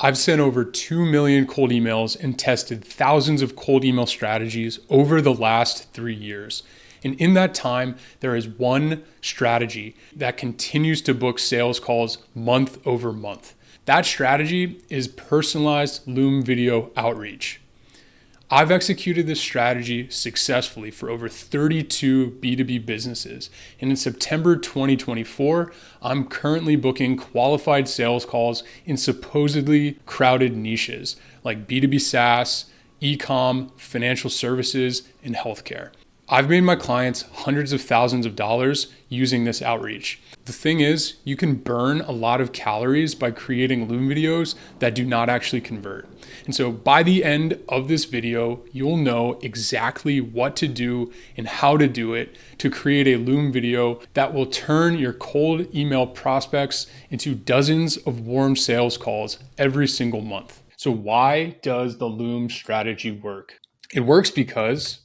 I've sent over 2 million cold emails and tested thousands of cold email strategies over the last 3 years. And in that time, there is one strategy that continues to book sales calls month over month. That strategy is personalized Loom video outreach. I've executed this strategy successfully for over 32 B2B businesses. And in September 2024, I'm currently booking qualified sales calls in supposedly crowded niches like B2B SaaS, e-com, financial services, and healthcare. I've made my clients hundreds of thousands of dollars using this outreach. The thing is, you can burn a lot of calories by creating Loom videos that do not actually convert. And so by the end of this video, you'll know exactly what to do and how to do it to create a Loom video that will turn your cold email prospects into dozens of warm sales calls every single month. So why does the Loom strategy work? It works because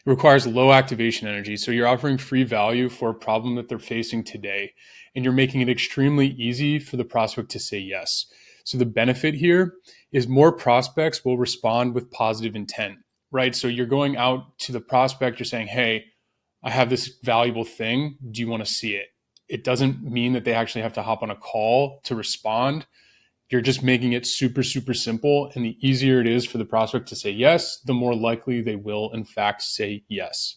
it requires low activation energy. So you're offering free value for a problem that they're facing today, and you're making it extremely easy for the prospect to say yes. So the benefit here is more prospects will respond with positive intent, right? So you're going out to the prospect, you're saying, hey, I have this valuable thing. Do you want to see it? It doesn't mean that they actually have to hop on a call to respond. You're just making it super, super simple. And the easier it is for the prospect to say yes, the more likely they will, in fact, say yes.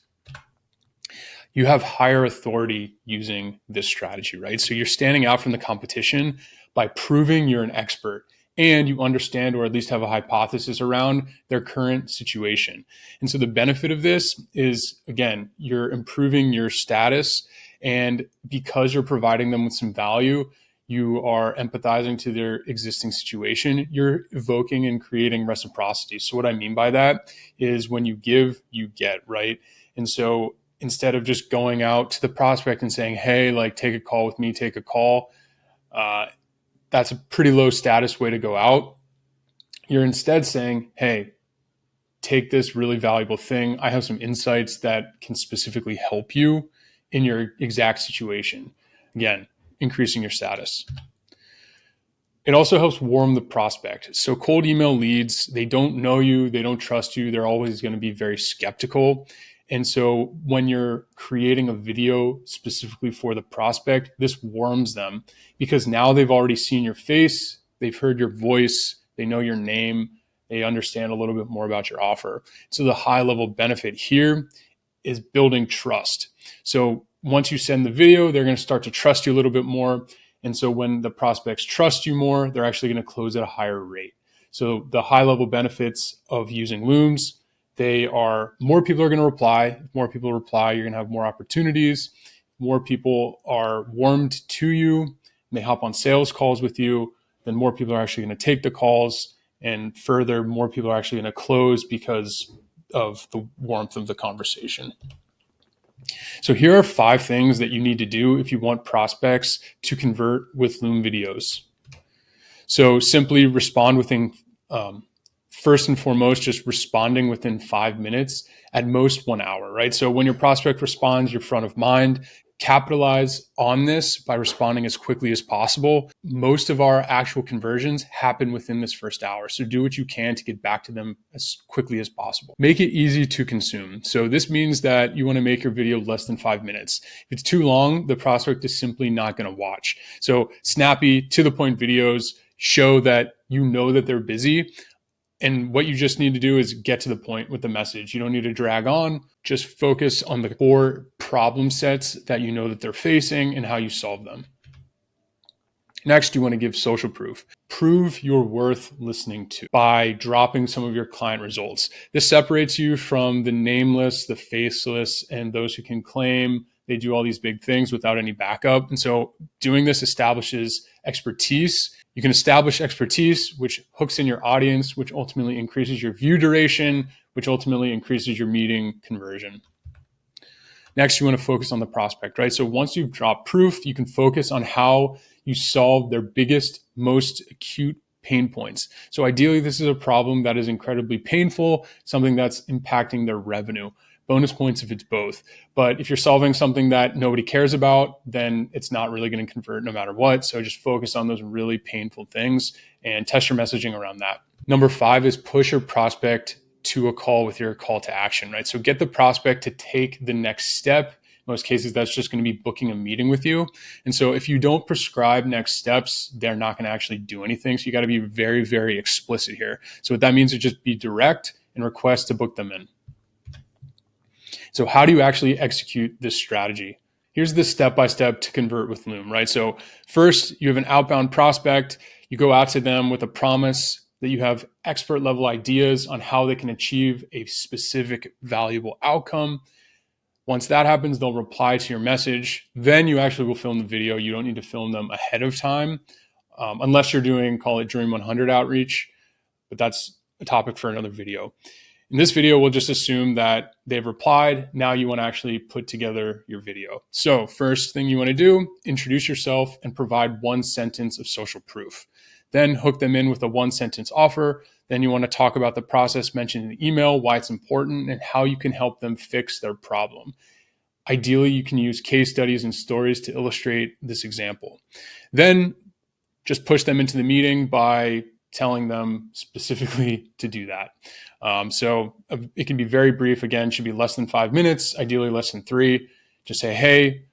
You have higher authority using this strategy, right? So you're standing out from the competition by proving you're an expert and you understand, or at least have a hypothesis around their current situation. And so the benefit of this is, again, you're improving your status. And because you're providing them with some value, you are empathizing to their existing situation, you're evoking and creating reciprocity. So what I mean by that is when you give, you get, right? And so instead of just going out to the prospect and saying, hey, like, take a call with me, take a call, that's a pretty low status way to go out. You're instead saying, hey, take this really valuable thing. I have some insights that can specifically help you in your exact situation. Again, increasing your status. It also helps warm the prospect. So cold email leads, they don't know you, they don't trust you, they're always going to be very skeptical. And so when you're creating a video specifically for the prospect, this warms them because now they've already seen your face, they've heard your voice, they know your name, they understand a little bit more about your offer. So the high level benefit here is building trust. So once you send the video, they're going to start to trust you a little bit more. And so when the prospects trust you more, they're actually going to close at a higher rate. So the high level benefits of using Looms, they are more people are going to reply. If more people reply, you're going to have more opportunities. More people are warmed to you and they hop on sales calls with you, then more people are actually going to take the calls. And further, more people are actually going to close because of the warmth of the conversation. So here are 5 things that you need to do if you want prospects to convert with Loom videos. So simply respond within, first and foremost, just responding within 5 minutes, at most 1 hour, right? So when your prospect responds, you're front of mind. Capitalize on this by responding as quickly as possible. Most of our actual conversions happen within this first hour. So do what you can to get back to them as quickly as possible. Make it easy to consume. So this means that you want to make your video less than 5 minutes. If it's too long, the prospect is simply not going to watch. So snappy, to the point videos show that you know that they're busy. And what you just need to do is get to the point with the message. You don't need to drag on. Just focus on the core problem sets that you know that they're facing and how you solve them. Next, you want to give social proof. Prove you're worth listening to by dropping some of your client results. This separates you from the nameless, the faceless, and those who can claim they do all these big things without any backup. And so doing this establishes expertise. You can establish expertise, which hooks in your audience, which ultimately increases your view duration, which ultimately increases your meeting conversion. Next, you want to focus on the prospect, right? So once you've dropped proof, you can focus on how you solve their biggest, most acute pain points. So ideally, this is a problem that is incredibly painful, something that's impacting their revenue. bonus points if it's both. But if you're solving something that nobody cares about, then it's not really going to convert no matter what. So just focus on those really painful things and test your messaging around that. Number 5 is push your prospect to a call with your call to action, right? So get the prospect to take the next step. In most cases, that's just going to be booking a meeting with you. And so if you don't prescribe next steps, they're not going to actually do anything. So you got to be very, very explicit here. So what that means is just be direct and request to book them in. So how do you actually execute this strategy? Here's the step-by-step to convert with Loom, right? So first, you have an outbound prospect. You go out to them with a promise that you have expert level ideas on how they can achieve a specific valuable outcome. Once that happens, they'll reply to your message. Then you actually will film the video. You don't need to film them ahead of time, unless you're doing, call it Dream 100 outreach, but that's a topic for another video. In this video, we'll just assume that they've replied. Now you want to actually put together your video. So first thing you want to do, introduce yourself and provide 1 sentence of social proof. Then hook them in with a 1-sentence offer. Then you want to talk about the process mentioned in the email, why it's important, and how you can help them fix their problem. Ideally, you can use case studies and stories to illustrate this example. Then just push them into the meeting by telling them specifically to do that. So it can be very brief. Again, should be less than 5 minutes, ideally less than 3. Just say, hey,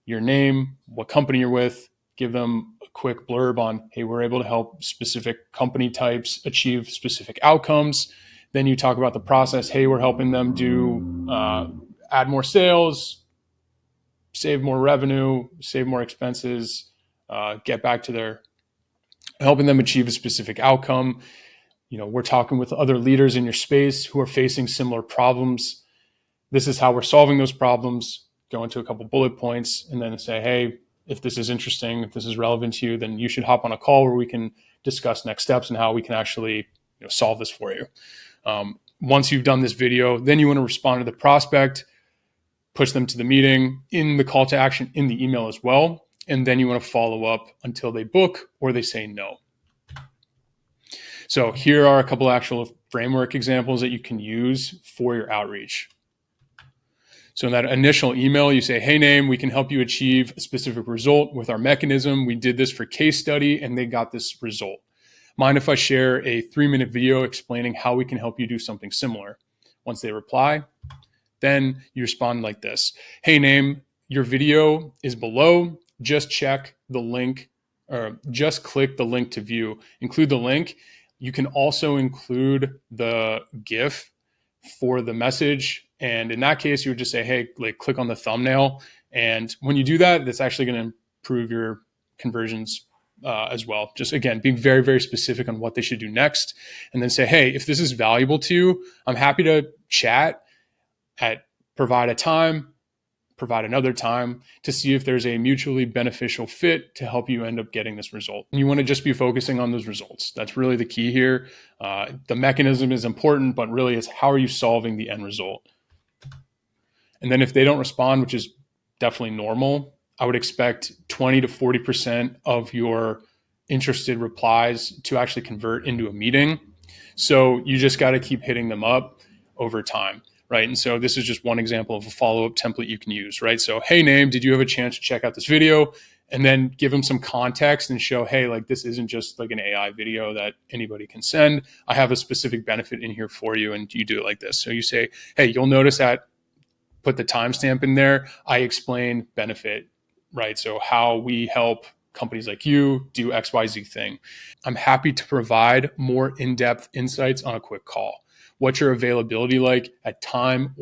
your name, what company you're with, give them a quick blurb on, hey, we're able to help specific company types achieve specific outcomes. Then you talk about the process. Hey, we're helping them do add more sales, save more revenue, save more expenses, get back to their helping them achieve a specific outcome. We're talking with other leaders in your space who are facing similar problems. This is how we're solving those problems. Go into a couple bullet points and then say, hey, if this is interesting, if this is relevant to you, then you should hop on a call where we can discuss next steps and how we can actually solve this for you. Once you've done this video, then you want to respond to the prospect, push them to the meeting, in the call to action, in the email as well. And then you want to follow up until they book or they say no. So here are a couple of actual framework examples that you can use for your outreach. So in that initial email, you say, hey, name, we can help you achieve a specific result with our mechanism. We did this for case study and they got this result. Mind if I share a 3-minute video explaining how we can help you do something similar? Once they reply, then you respond like this. Hey, name, your video is below. Just check the link or just click the link to view. Include the link. You can also include the GIF for the message. And in that case, you would just say, hey, click on the thumbnail. And when you do that, that's actually going to improve your conversions as well. Just again, being very, very specific on what they should do next. And then say, hey, if this is valuable to you, I'm happy to chat provide a time, provide another time to see if there's a mutually beneficial fit to help you end up getting this result. And you want to just be focusing on those results. That's really the key here. The mechanism is important, but really it's how are you solving the end result? And then if they don't respond, which is definitely normal, I would expect 20 to 40% of your interested replies to actually convert into a meeting. So you just got to keep hitting them up over time. Right. And so this is just one example of a follow-up template you can use, right? So, hey, name, did you have a chance to check out this video? And then give them some context and show, hey, this isn't just an AI video that anybody can send. I have a specific benefit in here for you, and you do it like this. So you say, hey, you'll notice that, put the timestamp in there. I explain benefit, right? So how we help companies like you do XYZ thing. I'm happy to provide more in-depth insights on a quick call. What's your availability like at time,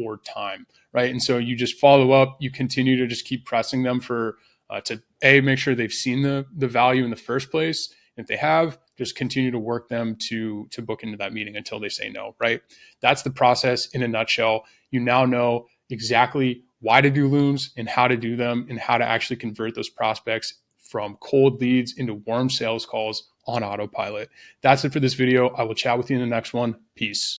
right? And so you just follow up, you continue to just keep pressing them for, to make sure they've seen the value in the first place. If they have, just continue to work them to book into that meeting until they say no, right? That's the process in a nutshell. You now know exactly why to do Looms and how to do them and how to actually convert those prospects from cold leads into warm sales calls on autopilot. That's it for this video. I will chat with you in the next one. Peace.